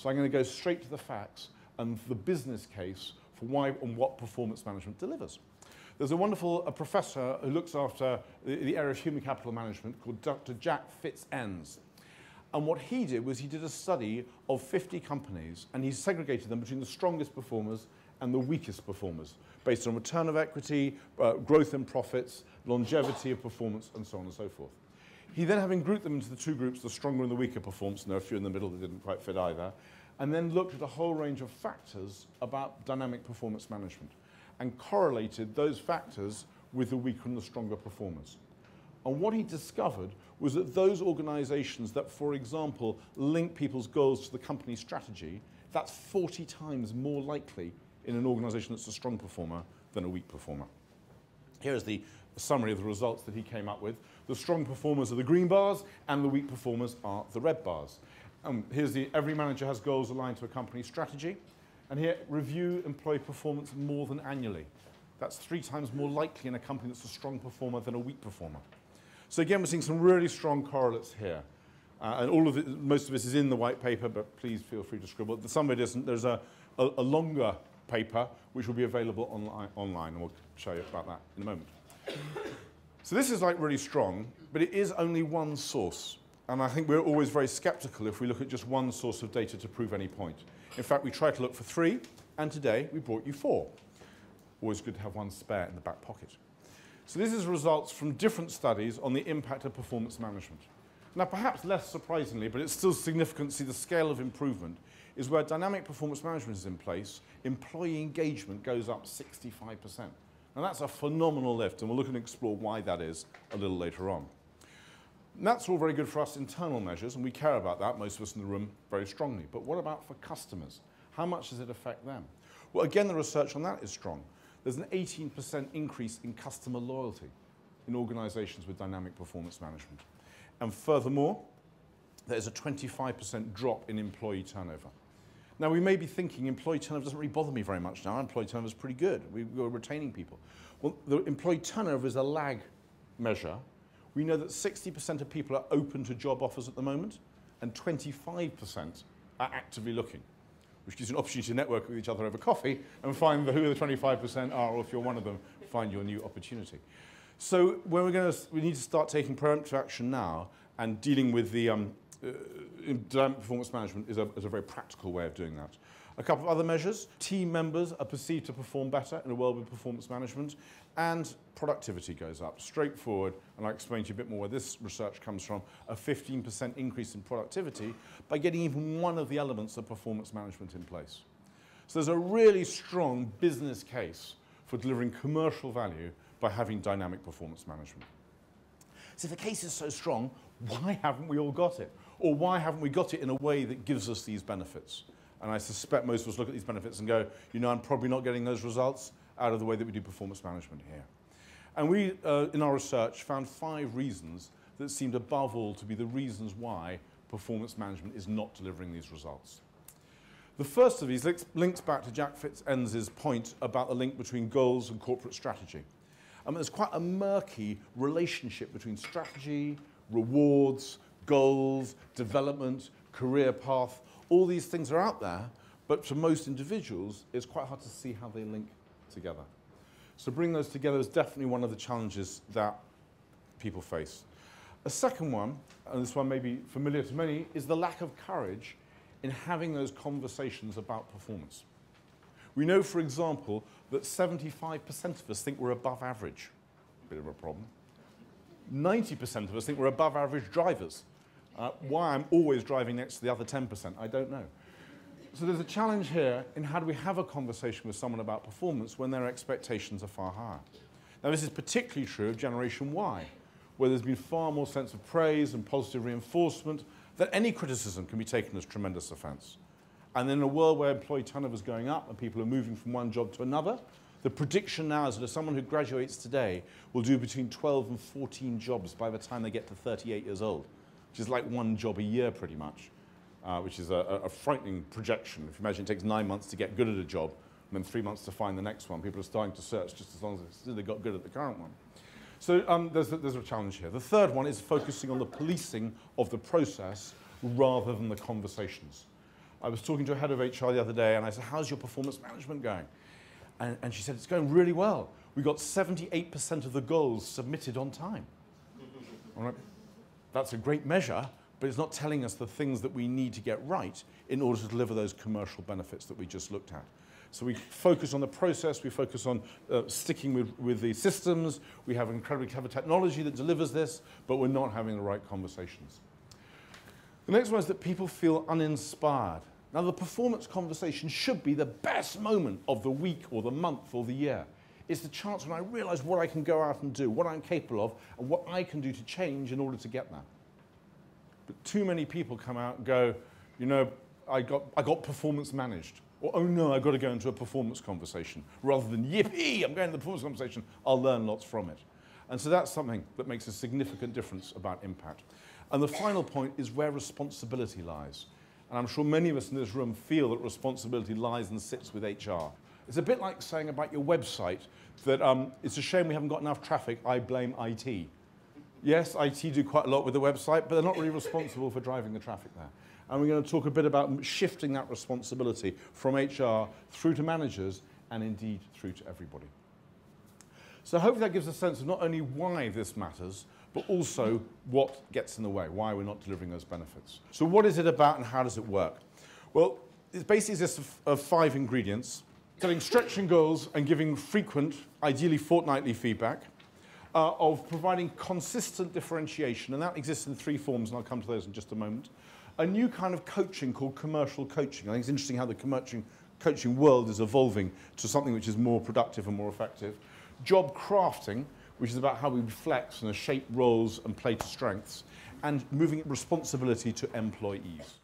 So I'm going to go straight to the facts and the business case for why and what performance management delivers. There's a wonderful professor who looks after the area of human capital management called Dr. Jack Fitz-Enns. And what he did was he did a study of 50 companies, and he segregated them between the strongest performers and the weakest performers, based on return of equity, growth in profits, longevity of performance, and so on and so forth. He then, having grouped them into the two groups, the stronger and the weaker performance, and there are a few in the middle that didn't quite fit either, and then looked at a whole range of factors about dynamic performance management and correlated those factors with the weaker and the stronger performers. And what he discovered was that those organizations that, for example, link people's goals to the company strategy, that's 40 times more likely in an organization that's a strong performer than a weak performer. Here's the summary of the results that he came up with. The strong performers are the green bars, and the weak performers are the red bars. Here's every manager has goals aligned to a company strategy. And here, review employee performance more than annually. That's 3 times more likely in a company that's a strong performer than a weak performer. So again, we're seeing some really strong correlates here. And all of it, most of this is in the white paper, but please feel free to scribble. Some of it isn't. There's a longer paper which will be available online, and we'll show you about that in a moment. So this is like really strong, but it is only one source. And I think we're always very skeptical if we look at just one source of data to prove any point. In fact, we try to look for 3, and today we brought you 4. Always good to have one spare in the back pocket. So this is results from different studies on the impact of performance management. Now, perhaps less surprisingly, but it's still significant to see the scale of improvement, is where dynamic performance management is in place, employee engagement goes up 65%. Now, that's a phenomenal lift, and we'll look and explore why that is a little later on. And that's all very good for us internal measures, and we care about that, most of us in the room, very strongly. But what about for customers? How much does it affect them? Well, again, the research on that is strong. There's an 18% increase in customer loyalty in organizations with dynamic performance management. And furthermore, there's a 25% drop in employee turnover. Now, we may be thinking employee turnover doesn't really bother me very much now. Employee turnover is pretty good. We're retaining people. Well, the employee turnover is a lag measure. We know that 60% of people are open to job offers at the moment, and 25% are actively looking, which gives you an opportunity to network with each other over coffee and find who the 25% are, or if you're one of them, find your new opportunity. So we need to start taking proactive action now, and dealing with the dynamic performance management is a very practical way of doing that. A couple of other measures. Team members are perceived to perform better in a world with performance management, and productivity goes up. Straightforward, and I'll explain to you a bit more where this research comes from, a 15% increase in productivity by getting even one of the elements of performance management in place. So there's a really strong business case for delivering commercial value by having dynamic performance management. So if the case is so strong, why haven't we all got it? Or why haven't we got it in a way that gives us these benefits? And I suspect most of us look at these benefits and go, you know, I'm probably not getting those results out of the way that we do performance management here. And we, in our research, found 5 reasons that seemed above all to be the reasons why performance management is not delivering these results. The first of these links back to Jack Fitz-Enns' point about the link between goals and corporate strategy. There's quite a murky relationship between strategy, rewards, goals, development, career path. All these things are out there, but for most individuals, it's quite hard to see how they link together. So bringing those together is definitely one of the challenges that people face. A second one, and this one may be familiar to many, is the lack of courage in having those conversations about performance. We know, for example, that 75% of us think we're above average. Bit of a problem. 90% of us think we're above average drivers. Why I'm always driving next to the other 10%, I don't know. So there's a challenge here in how do we have a conversation with someone about performance when their expectations are far higher. Now, this is particularly true of Generation Y, where there's been far more sense of praise and positive reinforcement, that any criticism can be taken as tremendous offense. And in a world where employee turnover is going up and people are moving from one job to another, the prediction now is that someone who graduates today will do between 12 and 14 jobs by the time they get to 38 years old, which is like one job a year pretty much, which is a frightening projection. If you imagine it takes 9 months to get good at a job and then 3 months to find the next one, people are starting to search just as long as they got good at the current one. So there's a challenge here. The third one is focusing on the policing of the process rather than the conversations. I was talking to a head of HR the other day, and I said, how's your performance management going? And she said, it's going really well. We got 78% of the goals submitted on time. I'm like, that's a great measure, but it's not telling us the things that we need to get right in order to deliver those commercial benefits that we just looked at. So we focus on the process, we focus on sticking with the systems, we have incredibly clever technology that delivers this, but we're not having the right conversations. The next one is that people feel uninspired. Now, the performance conversation should be the best moment of the week or the month or the year. It's the chance when I realize what I can go out and do, what I'm capable of, and what I can do to change in order to get there. But too many people come out and go, you know, I got performance managed. Or, oh no, I've got to go into a performance conversation. Rather than, yippee, I'm going to the performance conversation, I'll learn lots from it. And so that's something that makes a significant difference about impact. And the final point is where responsibility lies. And I'm sure many of us in this room feel that responsibility lies and sits with HR. It's a bit like saying about your website that it's a shame we haven't got enough traffic, I blame IT. Yes, IT do quite a lot with the website, but they're not really responsible for driving the traffic there. And we're going to talk a bit about shifting that responsibility from HR through to managers and indeed through to everybody. So hopefully that gives a sense of not only why this matters, but also what gets in the way, why we're not delivering those benefits. So what is it about and how does it work? Well, it basically consists of 5 ingredients: setting stretching goals and giving frequent, ideally fortnightly feedback, of providing consistent differentiation, and that exists in 3 forms, and I'll come to those in just a moment. A new kind of coaching called commercial coaching. I think it's interesting how the coaching world is evolving to something which is more productive and more effective. Job crafting, which is about how we flex and shape roles and play to strengths, and moving responsibility to employees.